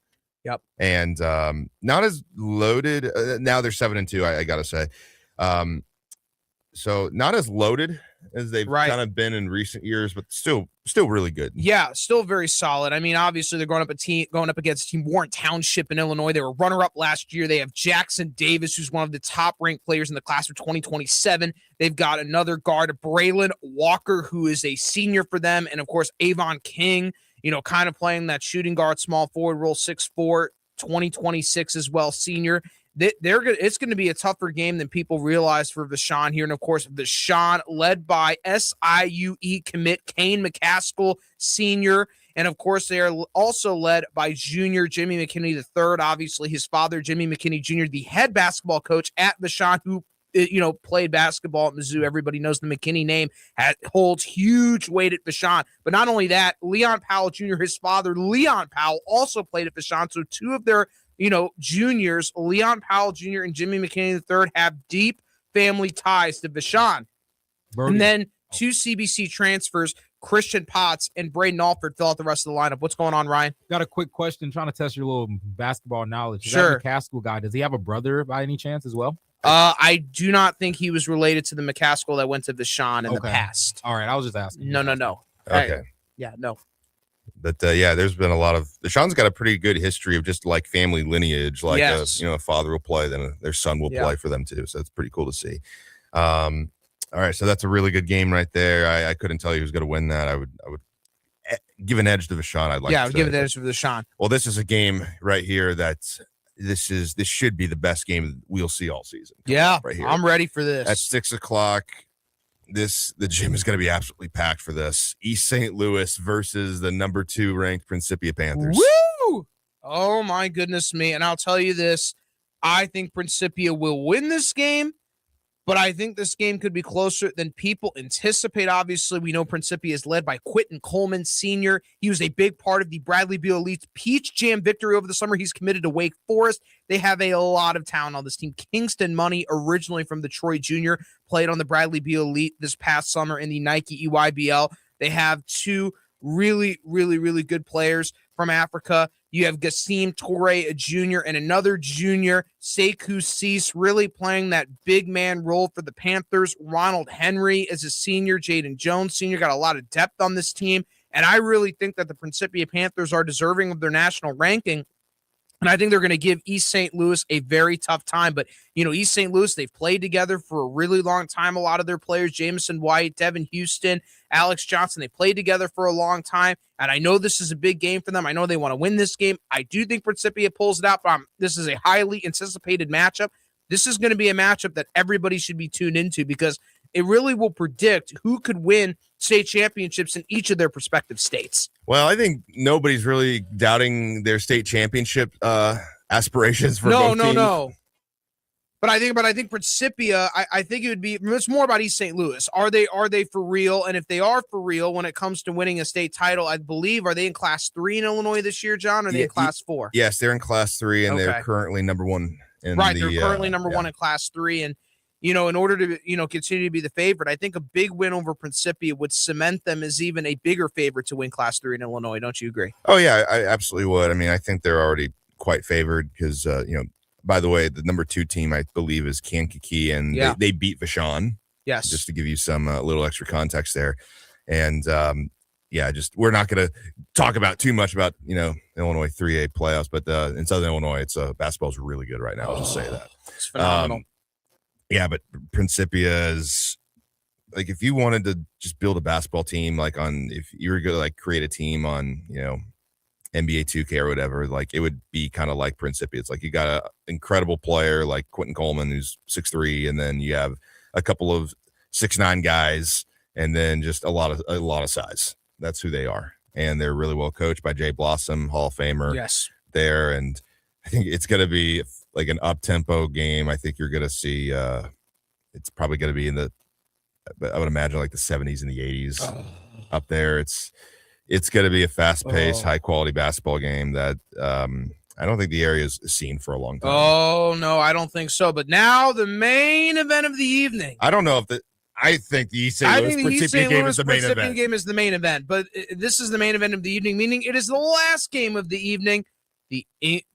Yep. And not as loaded. Now they're 7-2, I gotta say. So not as loaded as they've kind of been in recent years, but still really good. Yeah, still very solid. I mean, obviously they're going up against Team Warren Township in Illinois. They were runner-up last year. They have Jackson Davis, who's one of the top-ranked players in the class of 2027. They've got another guard, Braylon Walker, who is a senior for them, and of course Avon King, kind of playing that shooting guard, small forward role, 6'4", 2026 as well, senior. It's going to be a tougher game than people realize for Vashon here. And, of course, Vashon led by SIUE commit Kane McCaskill Sr., and, of course, they are also led by junior Jimmy McKinney III, obviously his father, Jimmy McKinney Jr., the head basketball coach at Vashon, who played basketball at Mizzou. Everybody knows the McKinney name, holds huge weight at Vashon. But not only that, Leon Powell Jr., his father, Leon Powell, also played at Vashon. So two of their, juniors, Leon Powell Jr. and Jimmy McKinney III, have deep family ties to Vashon. And then two CBC transfers, Christian Potts and Braden Alford, fill out the rest of the lineup. What's going on, Ryan? Got a quick question, trying to test your little basketball knowledge. Sure. That McCaskill guy, does he have a brother by any chance as well? I do not think he was related to the McCaskill that went to Vashon in the past. All right, I was just asking. No. Okay. Hey. Yeah, no. But there's been a lot of Deshaun's got a pretty good history of just like family lineage. Like a father will play, then their son will play for them too. So it's pretty cool to see. All right, so that's a really good game right there. I couldn't tell you who's going to win that. I would give an edge to Vashon. I would give an edge to Vashon. Well, this is a game right here that this should be the best game we'll see all season. Yeah, right here. I'm ready for this. At 6:00. The gym is going to be absolutely packed for this. East St. Louis versus the number 2 ranked Principia Panthers. Woo! Oh my goodness me! And I'll tell you this: I think Principia will win this game, but I think this game could be closer than people anticipate. Obviously, we know Principia is led by Quentin Coleman Sr. He was a big part of the Bradley Beal Elite's Peach Jam victory over the summer. He's committed to Wake Forest. They have a lot of talent on this team. Kingston Money, originally from Detroit Jr., played on the Bradley Beal Elite this past summer in the Nike EYBL. They have two really, really, really good players from Africa. You have Gassim Toure, a junior, and another junior, Sekou Cease, really playing that big man role for the Panthers. Ronald Henry is a senior. Jaden Jones Sr. got a lot of depth on this team. And I really think that the Principia Panthers are deserving of their national ranking. And I think they're going to give East St. Louis a very tough time. But, East St. Louis, they've played together for a really long time. A lot of their players, Jamison White, Devin Houston, Alex Johnson, they played together for a long time. And I know this is a big game for them. I know they want to win this game. I do think Principia pulls it out. But this is a highly anticipated matchup. This is going to be a matchup that everybody should be tuned into because it really will predict who could win state championships in each of their respective states. Well, I think nobody's really doubting their state championship aspirations for both teams. No. But I think Principia, I think it would be, it's more about East St. Louis. Are they for real? And if they are for real when it comes to winning a state title, I believe, are they in Class 3 in Illinois this year, John? Or are they in Class 4? Yes, they're in Class 3, and they're currently number 1. They're currently number 1 in Class 3. And, in order to, continue to be the favorite, I think a big win over Principia would cement them as even a bigger favorite to win Class 3 in Illinois. Don't you agree? Oh, yeah, I absolutely would. I mean, I think they're already quite favored because, by the way, the number 2 team, I believe, is Kankakee, and they beat Vashon. Yes. Just to give you some little extra context there. And, we're not going to talk about too much about, Illinois 3A playoffs, but in Southern Illinois, basketball is really good right now. I'll just say that. It's phenomenal. But Principia is like, if you wanted to just build a basketball team, if you were going to create a team on, NBA 2K or whatever, it would be kind of like Principia. It's like you got an incredible player like Quentin Coleman, who's 6'3", and then you have a couple of 6'9" guys, and then just a lot of size. That's who they are, and they're really well coached by Jay Blossom, Hall of Famer. Yes, there, and I think it's going to be like an up-tempo game. I think you're going to see it's probably going to be I would imagine the 70s and the 80s up there. It's going to be a fast-paced, high-quality basketball game that I don't think the area's seen for a long time. Oh, no, I don't think so. But now the main event of the evening. I don't know if I think the East St. Louis Principia game is the main event. Game is the main event, but this is the main event of the evening, meaning it is the last game of the evening.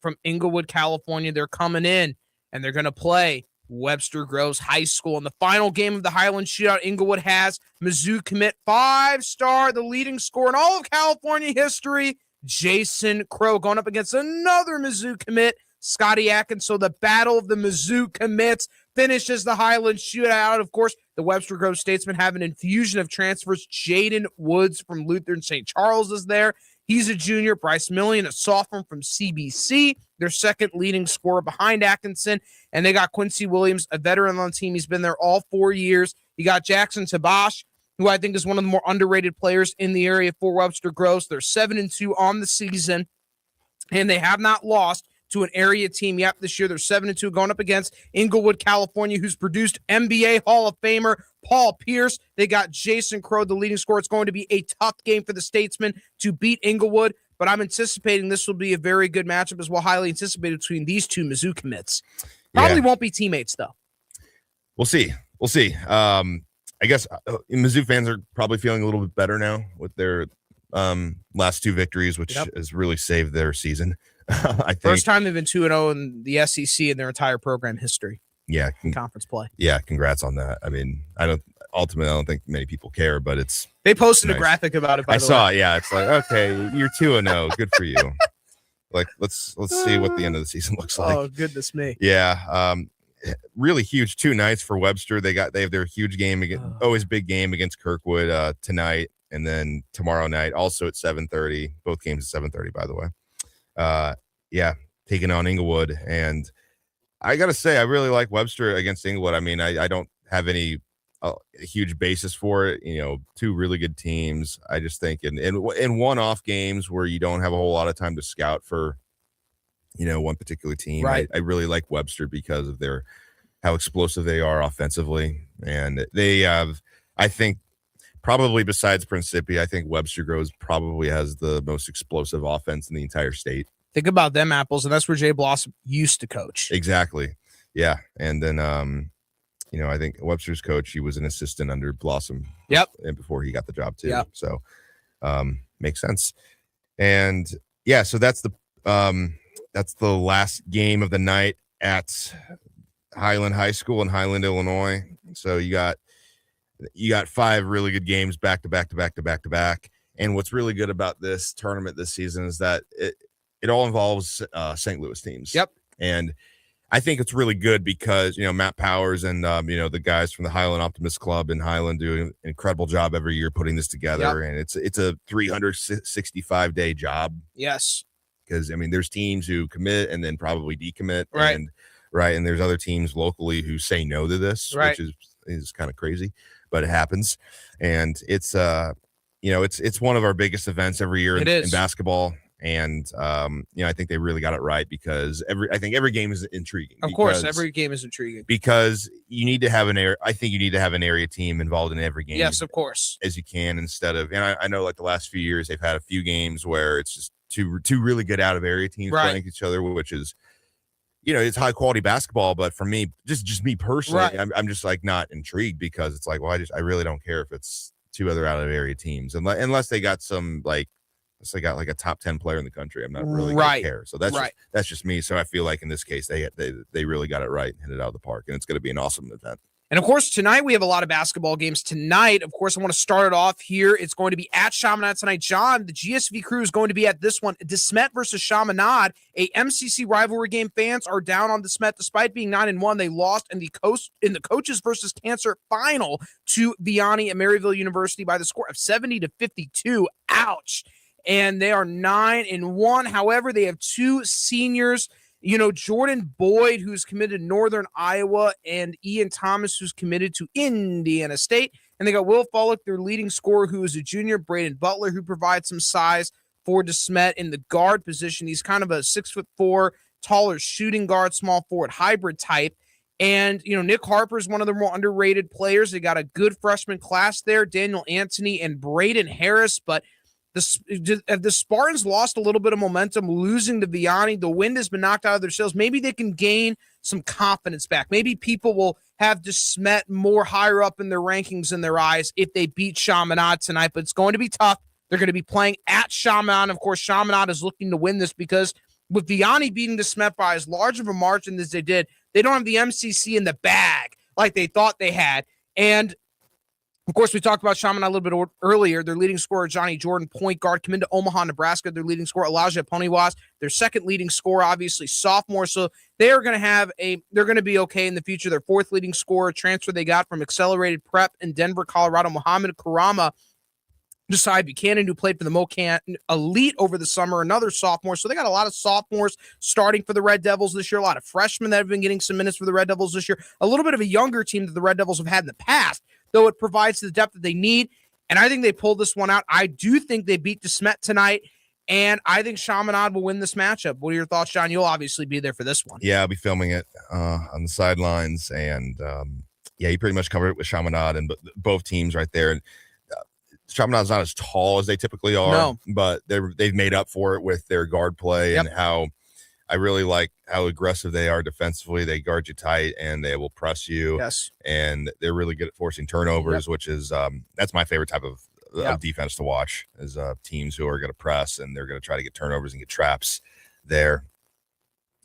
From Inglewood, California, they're coming in, and they're going to play Webster Groves High School. In the final game of the Highland shootout, Inglewood has Mizzou commit 5-star, the leading scorer in all of California history, Jason Crow, going up against another Mizzou commit, Scotty Atkins. So the battle of the Mizzou commits finishes the Highland shootout. Of course, the Webster Groves Statesmen have an infusion of transfers. Jaden Woods from Lutheran St. Charles is there. He's a junior. Bryce Millian, a sophomore from CBC, their second leading scorer behind Atkinson. And they got Quincy Williams, a veteran on the team. He's been there all 4 years. You got Jackson Tabash, who I think is one of the more underrated players in the area for Webster Groves. They're 7-2 on the season, and they have not lost to an area team yet this year. They're 7-2 going up against Inglewood, California, who's produced NBA Hall of Famer Paul Pierce. They got Jason Crow, the leading scorer. It's going to be a tough game for the Statesmen to beat Inglewood, but I'm anticipating this will be a very good matchup as well, highly anticipated between these two Mizzou commits. Probably won't be teammates, though. We'll see. I guess Mizzou fans are probably feeling a little bit better now with their last 2 victories, which has really saved their season. I think. First time they've been 2-0 in the SEC in their entire program history. Yeah. Conference play. Yeah. Congrats on that. I mean, I don't think many people care, but they posted nice. A graphic about it. By I the saw way. it. Yeah. It's like, okay, you're 2-0. Good for you. Like, let's see what the end of the season looks like. Oh, goodness me. Yeah. Really huge 2 nights for Webster. They have their huge game against, always big game against Kirkwood tonight, and then tomorrow night also at 7:30. Both games at 7:30, by the way. Taking on Inglewood, and I gotta say I really like Webster against Inglewood. I mean, I don't have any huge basis for it. 2 really good teams. I just think in one-off games where you don't have a whole lot of time to scout for one particular team, right. I really like Webster because of how explosive they are offensively, and they have, I think, probably besides Principi, I think Webster Groves probably has the most explosive offense in the entire state. Think about them apples, and that's where Jay Blossom used to coach. Exactly. Yeah. And then, I think Webster's coach, he was an assistant under Blossom. Yep. And before he got the job too. Yep. So, makes sense. And yeah, so that's the last game of the night at Highland High School in Highland, Illinois. So you got 5 really good games back to back. And what's really good about this tournament this season is that it all involves St. Louis teams. Yep. And I think it's really good because, Matt Powers and, the guys from the Highland Optimist Club in Highland do an incredible job every year putting this together. Yep. And it's a 365-day job. Yes. Because, there's teams who commit and then probably decommit. Right. And there's other teams locally who say no to this, right. which is kind of crazy, but it happens. And it's it's one of our biggest events every year in basketball. And I think they really got it right because every game is intriguing. Of course, every game is intriguing because you need to have an area team involved in every game. Yes, of course, as you can instead of. And I know like the last few years they've had a few games where it's just two really good out of area teams playing each other, which is it's high quality basketball. But for me, just me personally, I'm just like not intrigued because it's like, well, I really don't care if it's 2 other out of area teams unless they got some like. So they got like a top 10 player in the country. I'm not really gonna care. So that's just me. So I feel like in this case they really got it right and hit it out of the park, and it's going to be an awesome event. And of course, tonight we have a lot of basketball games tonight. Of course, I want to start it off here. It's going to be at Chaminade tonight. John, the GSV crew is going to be at this one. DeSmet versus Chaminade, a MCC rivalry game. Fans are down on DeSmet. Despite being 9-1, they lost in the coaches versus cancer final to Vianney at Maryville University by the score of 70-52. Ouch. And they are 9-1. However, they have 2 seniors, Jordan Boyd, who's committed to Northern Iowa, and Ian Thomas, who's committed to Indiana State. And they got Will Follick, their leading scorer, who is a junior, Braden Butler, who provides some size for DeSmet in the guard position. He's kind of a 6'4", taller shooting guard, small forward hybrid type. And, Nick Harper is one of the more underrated players. They got a good freshman class there, Daniel Anthony and Braden Harris, but the Spartans lost a little bit of momentum losing to Vianney. The wind has been knocked out of their sails. Maybe they can gain some confidence back. Maybe people will have DeSmet more higher up in their rankings in their eyes if they beat Chaminade tonight, but it's going to be tough. They're going to be playing at Chaminade. Of course, Chaminade is looking to win this because with Vianney beating DeSmet by as large of a margin as they did, they don't have the MCC in the bag like they thought they had. And of course, we talked about Chaminade a little bit earlier. Their leading scorer, Johnny Jordan, point guard, committed to Omaha, Nebraska. Their leading scorer, Elijah Poniwas. Their second leading scorer, obviously, sophomore. So they're going to be okay in the future. Their 4th leading scorer, transfer they got from Accelerated Prep in Denver, Colorado, Muhammad Karama. Josiah Buchanan, who played for the Mocan Elite over the summer, another sophomore. So they got a lot of sophomores starting for the Red Devils this year, a lot of freshmen that have been getting some minutes for the Red Devils this year, a little bit of a younger team that the Red Devils have had in the past, though it provides the depth that they need. And I think they pulled this one out. I do think they beat DeSmet tonight, and I think Chaminade will win this matchup. What are your thoughts, John? You'll obviously be there for this one. Yeah, I'll be filming it on the sidelines, and yeah, you pretty much covered it with Chaminade and both teams right there. And Chaminade's not as tall as they typically are, but they've made up for it with their guard play and how I really like how aggressive they are defensively. They guard you tight and they will press you. Yes, and they're really good at forcing turnovers, which is that's my favorite type of defense to watch, is teams who are going to press and they're going to try to get turnovers and get traps there.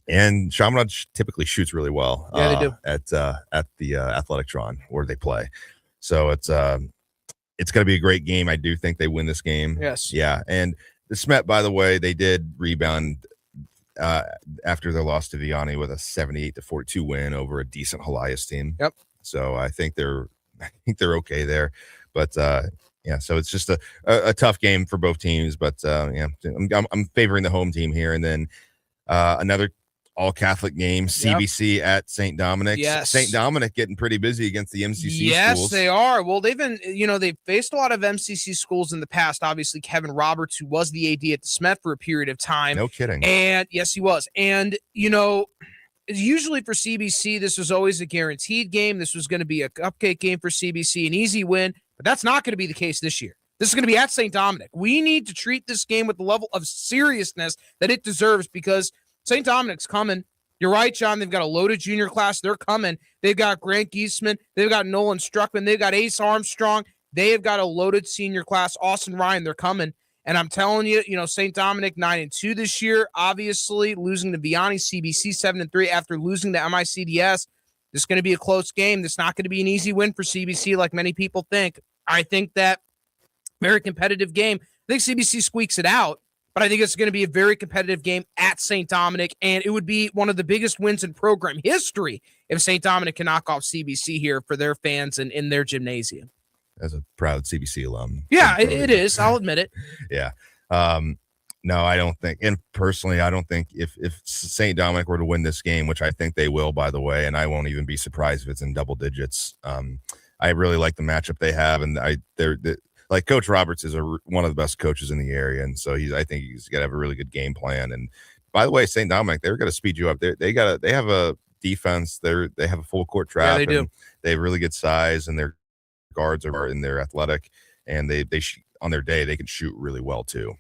And Chaminade typically shoots really well. Yeah, they do at the Athletic-Tron where they play. So it's going to be a great game. I do think they win this game. Yes. Yeah. And the Smet, by the way, they did rebound after their loss to Vianney with a 78-42 win over a decent Helias team. Yep. So I think they're okay there. But yeah, so it's just a tough game for both teams. But yeah, I'm favoring the home team here. And then another all-Catholic game, CBC at St. Dominic. Yes. St. Dominic getting pretty busy against the MCC schools. Yes, they are. Well, they've faced a lot of MCC schools in the past. Obviously, Kevin Roberts, who was the AD at the Smet for a period of time. No kidding. And yes, he was. And, usually for CBC, this was always a guaranteed game. This was going to be a cupcake game for CBC, an easy win. But that's not going to be the case this year. This is going to be at St. Dominic. We need to treat this game with the level of seriousness that it deserves, because St. Dominic's coming. You're right, John. They've got a loaded junior class. They're coming. They've got Grant Giesman. They've got Nolan Struckman. They've got Ace Armstrong. They have got a loaded senior class. Austin Ryan, they're coming. And I'm telling you, St. Dominic 9-2 this year, obviously losing to Vianney, CBC 7-3 after losing to MICDS. This is going to be a close game. This is not going to be an easy win for CBC like many people think. I think that very competitive game. I think CBC squeaks it out, but I think it's going to be a very competitive game at St. Dominic, and it would be one of the biggest wins in program history if St. Dominic can knock off CBC here for their fans and in their gymnasium. As a proud CBC alum. Yeah, it is. I'll admit it. Yeah. No, I don't think, and personally, I don't think if St. Dominic were to win this game, which I think they will, by the way, and I won't even be surprised if it's in double digits. I really like the matchup they have, and they're like Coach Roberts is one of the best coaches in the area, and so I think he's got to have a really good game plan. And by the way, St. Dominic, they're going to speed you up. They have a defense. They have a full court trap. Yeah, they do. They have really good size, and their guards are in their athletic, and they on their day they can shoot really well too.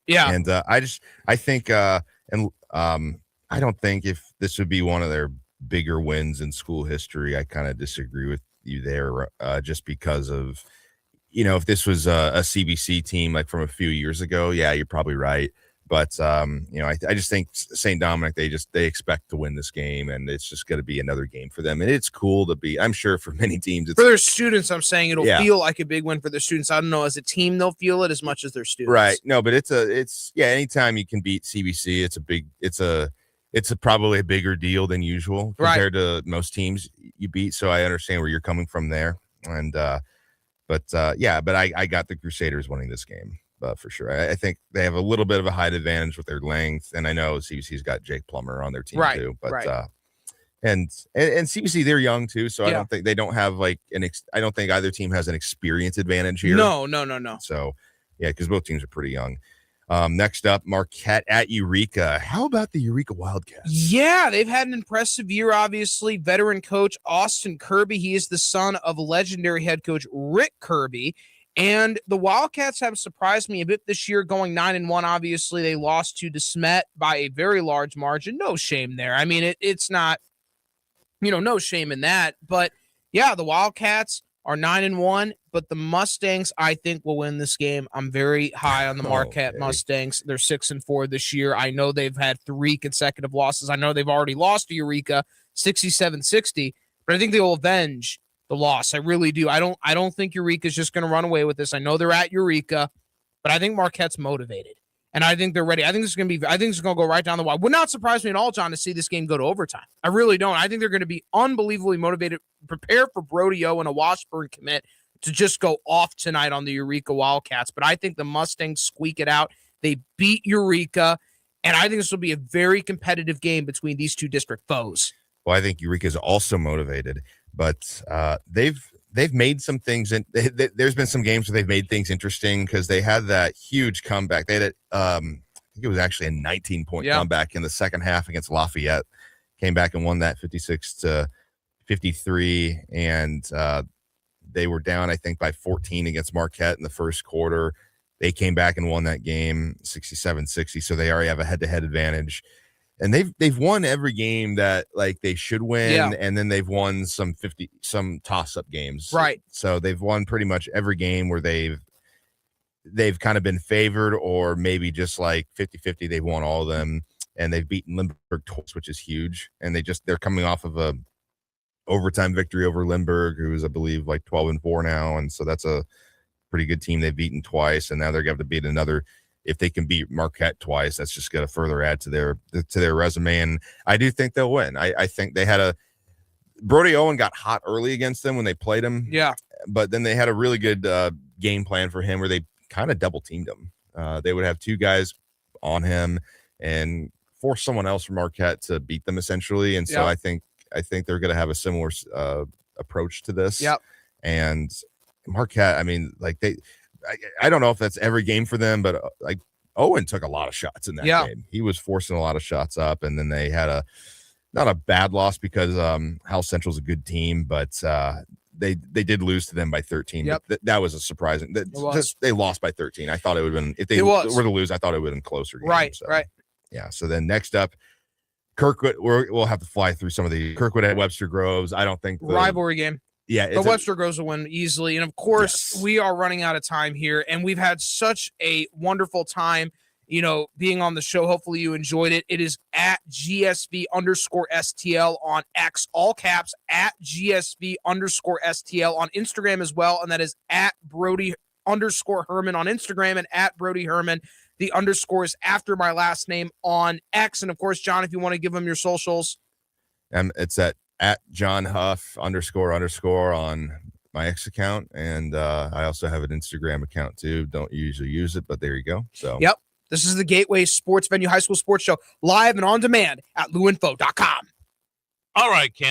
Yeah, and I think I don't think if this would be one of their bigger wins in school history. I kind of disagree with you there, just because of, if this was a CBC team like from a few years ago, yeah, you're probably right. But I just think St. Dominic, they expect to win this game, and it's just going to be another game for them. And it's cool to be, I'm sure for many teams, for their students, I'm saying it'll feel like a big win for their students. I don't know, as a team, they'll feel it as much as their students. Right. No, but it's anytime you can beat CBC, it's probably a bigger deal than usual compared to most teams you beat. So I understand where you're coming from there. And, but I got the Crusaders winning this game. For sure. I think they have a little bit of a height advantage with their length, and I know CBC's got Jake Plummer on their team too. But and CBC, they're young too, so I don't think they don't have like I don't think either team has an experience advantage here. No. So yeah, because both teams are pretty young. Next up, Marquette at Eureka. How about the Eureka Wildcats? Yeah, they've had an impressive year, obviously. Veteran coach Austin Kirby. He is the son of legendary head coach Rick Kirby. And the Wildcats have surprised me a bit this year, going 9-1. Obviously, they lost to DeSmet by a very large margin. No shame there. I mean, it's not, no shame in that. But, yeah, the Wildcats are 9-1, but the Mustangs, I think, will win this game. I'm very high on the Marquette Mustangs. They're 6-4 this year. I know they've had 3 consecutive losses. I know they've already lost to Eureka 67-60, but I think they will avenge the loss. I really do. I don't think Eureka's just going to run away with this. I know they're at Eureka, but I think Marquette's motivated, and I think they're ready. I think it's going to go right down the wire. Would not surprise me at all, John, to see this game go to overtime. I really don't. I think they're going to be unbelievably motivated, prepare for Brody O and a Washburn commit. to just go off tonight on the Eureka Wildcats, but I think the Mustangs squeak it out. They beat Eureka, and I think this will be a very competitive game between these two district foes. Well, I think Eureka is also motivated, but they've made some things, and there's been some games where they've made things interesting because they had that huge comeback. They had I think it was actually a 19-point comeback in the second half against Lafayette. Came back and won that 56-53, and they were down, I think, by 14 against Marquette in the first quarter. They came back and won that game 67-60, so they already have a head-to-head advantage. And they've won every game that like they should win, and then they've won some toss-up games. Right. So they've won pretty much every game where they've kind of been favored, or maybe just like 50-50, they've won all of them. And they've beaten Lindbergh twice, which is huge. And they're coming off of a overtime victory over Lindbergh, who is, I believe, like 12-4 now. And so that's a pretty good team they've beaten twice. And now they're going to beat another. If they can beat Marquette twice, that's just going to further add to their resume. And I do think they'll win. I think they had Brody Owen got hot early against them when they played him. Yeah. But then they had a really good game plan for him where they kind of double teamed him. They would have two guys on him and force someone else from Marquette to beat them essentially. And so I think they're going to have a similar approach to this. Yep. And Marquette, I mean, like I don't know if that's every game for them, but like Owen took a lot of shots in that game. He was forcing a lot of shots up, and then they had not a bad loss because Hal Central's a good team, but they did lose to them by 13. Yep. But that was a surprising. They lost by 13. I thought it would have been, if they were to lose, I thought it would have been closer. Game, right. Yeah. So then next up, Kirkwood. We'll have to fly through some of the Kirkwood at Webster Groves. I don't think rivalry game. Yeah, but Webster Groves will win easily. And of course, we are running out of time here, and we've had such a wonderful time, being on the show. Hopefully you enjoyed it. It is at GSV_STL on X, all caps, at GSV_STL on Instagram as well. And that is at Brody_Herman on Instagram, and at Brody Herman. The underscore is after my last name on X. And of course, John, if you want to give them your socials. It's at John Huff __ on my X account. And I also have an Instagram account too. Don't usually use it, but there you go. So, yep. This is the Gateway Sports Venue High School Sports Show, live and on demand at luinfo.com. All right, Cam.